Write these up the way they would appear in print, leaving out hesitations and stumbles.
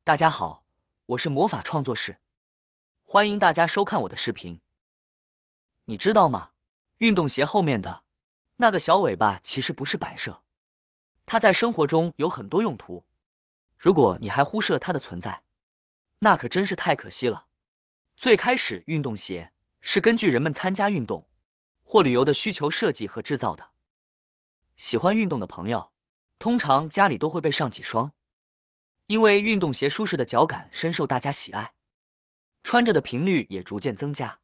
大家好，我是魔法创作室，欢迎大家收看我的视频。你知道吗？运动鞋后面的那个小尾巴其实不是摆设，它在生活中有很多用途。如果你还忽视了它的存在，那可真是太可惜了。最开始，运动鞋是根据人们参加运动或旅游的需求设计和制造的。喜欢运动的朋友，通常家里都会备上几双，因为运动鞋舒适的脚感深受大家喜爱，穿着的频率也逐渐增加，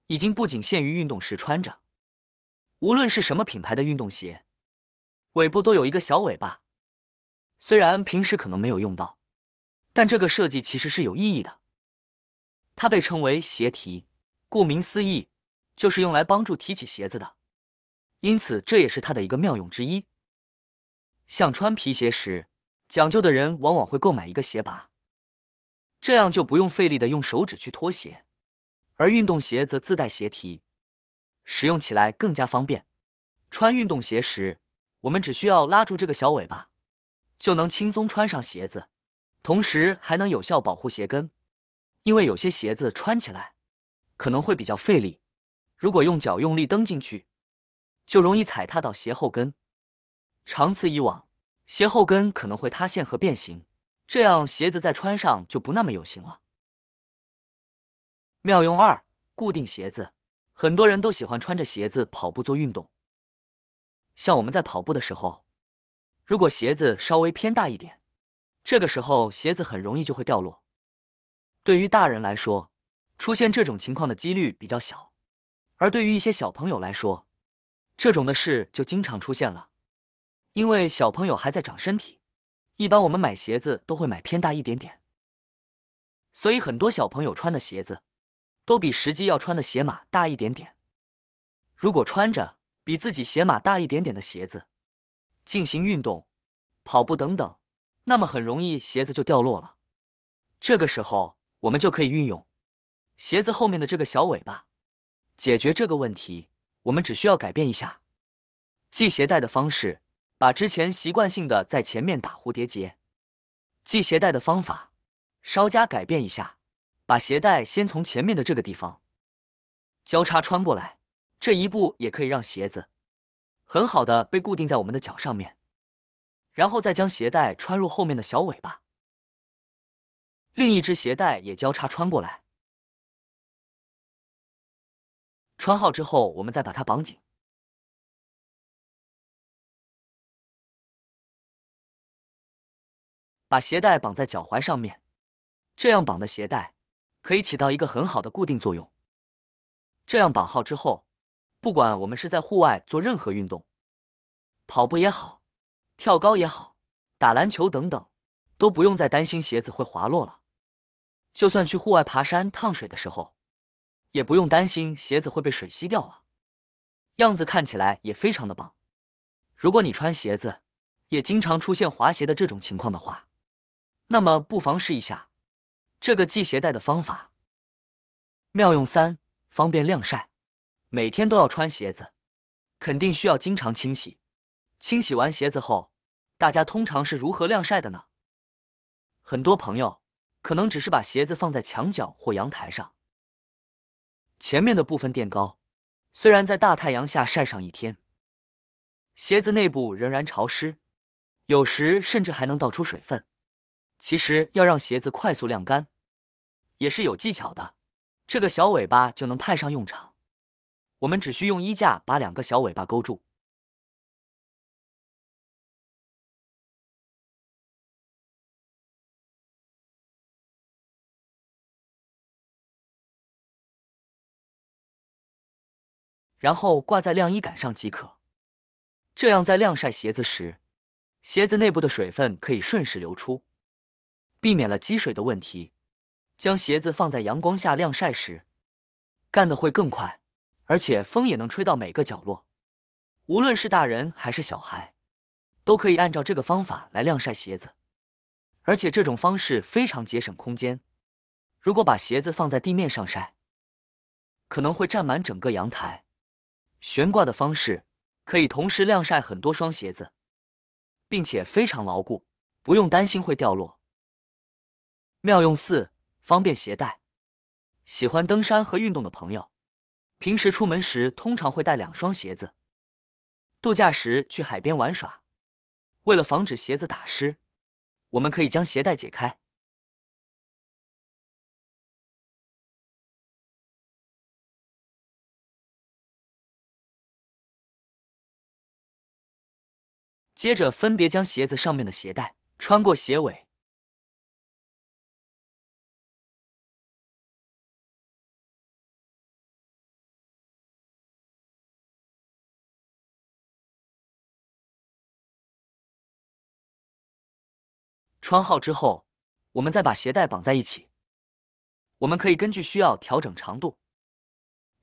已经不仅限于运动时穿着。无论是什么品牌的运动鞋，尾部都有一个小尾巴。虽然平时可能没有用到，但这个设计其实是有意义的。它被称为鞋提，顾名思义，就是用来帮助提起鞋子的，因此这也是它的一个妙用之一。像穿皮鞋时，讲究的人往往会购买一个鞋拔，这样就不用费力的用手指去脱鞋，而运动鞋则自带鞋提，使用起来更加方便。穿运动鞋时，我们只需要拉住这个小尾巴，就能轻松穿上鞋子，同时还能有效保护鞋跟。因为有些鞋子穿起来可能会比较费力，如果用脚用力蹬进去，就容易踩踏到鞋后跟。长此以往，鞋后跟可能会塌陷和变形，这样鞋子再穿上就不那么有型了。妙用二：固定鞋子。很多人都喜欢穿着鞋子跑步做运动，像我们在跑步的时候，如果鞋子稍微偏大一点，这个时候鞋子很容易就会掉落。对于大人来说，出现这种情况的几率比较小，而对于一些小朋友来说，这种的事就经常出现了。因为小朋友还在长身体，一般我们买鞋子都会买偏大一点点，所以很多小朋友穿的鞋子都比实际要穿的鞋码大一点点。如果穿着比自己鞋码大一点点的鞋子进行运动、跑步等等，那么很容易鞋子就掉落了。这个时候，我们就可以运用鞋子后面的这个小尾巴解决这个问题。我们只需要改变一下系鞋带的方式，把之前习惯性的在前面打蝴蝶结系鞋带的方法稍加改变一下，把鞋带先从前面的这个地方交叉穿过来，这一步也可以让鞋子很好的被固定在我们的脚上面，然后再将鞋带穿入后面的小尾巴，另一只鞋带也交叉穿过来。穿好之后，我们再把它绑紧，把鞋带绑在脚踝上面，这样绑的鞋带可以起到一个很好的固定作用。这样绑好之后，不管我们是在户外做任何运动，跑步也好，跳高也好，打篮球等等，都不用再担心鞋子会滑落了。就算去户外爬山趟水的时候，也不用担心鞋子会被水吸掉了，样子看起来也非常的棒。如果你穿鞋子也经常出现滑鞋的这种情况的话，那么不妨试一下这个系鞋带的方法。妙用三：方便晾晒。每天都要穿鞋子，肯定需要经常清洗。清洗完鞋子后，大家通常是如何晾晒的呢？很多朋友可能只是把鞋子放在墙角或阳台上，前面的部分垫高，虽然在大太阳下晒上一天，鞋子内部仍然潮湿，有时甚至还能倒出水分。其实要让鞋子快速晾干，也是有技巧的，这个小尾巴就能派上用场。我们只需用衣架把两个小尾巴勾住，然后挂在晾衣杆上即可。这样在晾晒鞋子时，鞋子内部的水分可以顺势流出，避免了积水的问题。将鞋子放在阳光下晾晒时，干得会更快，而且风也能吹到每个角落。无论是大人还是小孩，都可以按照这个方法来晾晒鞋子，而且这种方式非常节省空间。如果把鞋子放在地面上晒，可能会占满整个阳台。悬挂的方式可以同时晾晒很多双鞋子，并且非常牢固，不用担心会掉落。妙用4：方便携带。喜欢登山和运动的朋友，平时出门时通常会带2双鞋子。度假时去海边玩耍，为了防止鞋子打湿，我们可以将鞋带解开。接着分别将鞋子上面的鞋带穿过鞋尾，穿好之后，我们再把鞋带绑在一起。我们可以根据需要调整长度，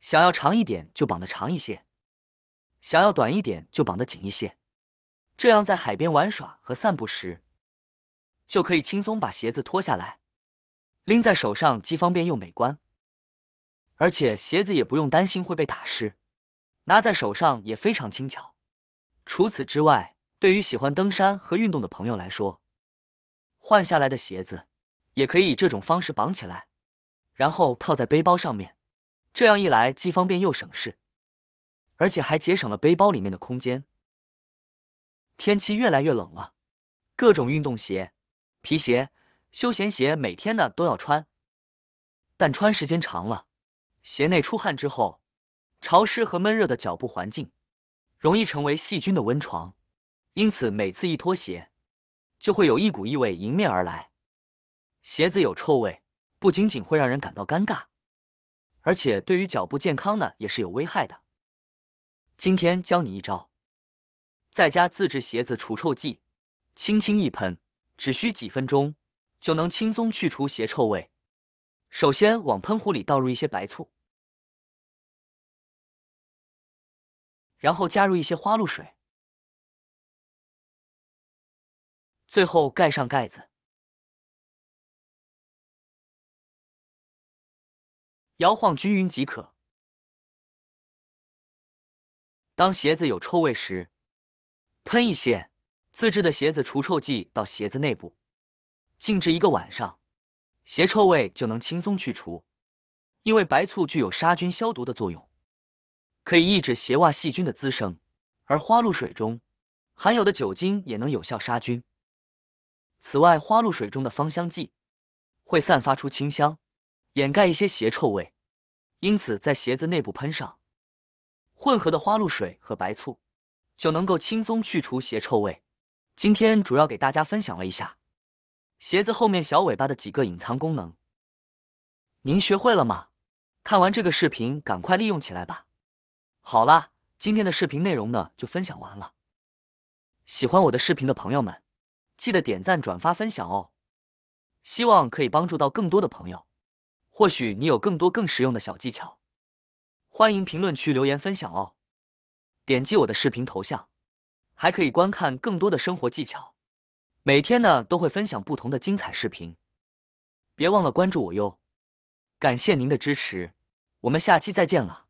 想要长一点就绑得长一些，想要短一点就绑得紧一些。这样在海边玩耍和散步时，就可以轻松把鞋子脱下来，拎在手上既方便又美观。而且鞋子也不用担心会被打湿，拿在手上也非常轻巧。除此之外，对于喜欢登山和运动的朋友来说，换下来的鞋子也可以以这种方式绑起来，然后套在背包上面。这样一来，既方便又省事，而且还节省了背包里面的空间。天气越来越冷了，各种运动鞋、皮鞋、休闲鞋每天呢都要穿，但穿时间长了，鞋内出汗之后，潮湿和闷热的脚部环境容易成为细菌的温床，因此每次一脱鞋，就会有一股异味迎面而来。鞋子有臭味，不仅仅会让人感到尴尬，而且对于脚部健康呢也是有危害的。今天教你一招，在家自制鞋子除臭剂，轻轻一喷，只需几分钟就能轻松去除鞋臭味。首先往喷壶里倒入一些白醋，然后加入一些花露水，最后盖上盖子，摇晃均匀即可。当鞋子有臭味时，喷一些自制的鞋子除臭剂到鞋子内部，静置1个晚上，鞋臭味就能轻松去除。因为白醋具有杀菌消毒的作用，可以抑制鞋袜细菌的滋生，而花露水中含有的酒精也能有效杀菌。此外，花露水中的芳香剂会散发出清香，掩盖一些鞋臭味，因此在鞋子内部喷上混合的花露水和白醋，就能够轻松去除鞋臭味。今天主要给大家分享了一下鞋子后面小尾巴的几个隐藏功能，您学会了吗？看完这个视频赶快利用起来吧。好啦，今天的视频内容呢就分享完了。喜欢我的视频的朋友们，记得点赞、转发、分享哦。希望可以帮助到更多的朋友。或许你有更多更实用的小技巧，欢迎评论区留言分享哦。点击我的视频头像，还可以观看更多的生活技巧。每天呢都会分享不同的精彩视频，别忘了关注我哟。感谢您的支持，我们下期再见了。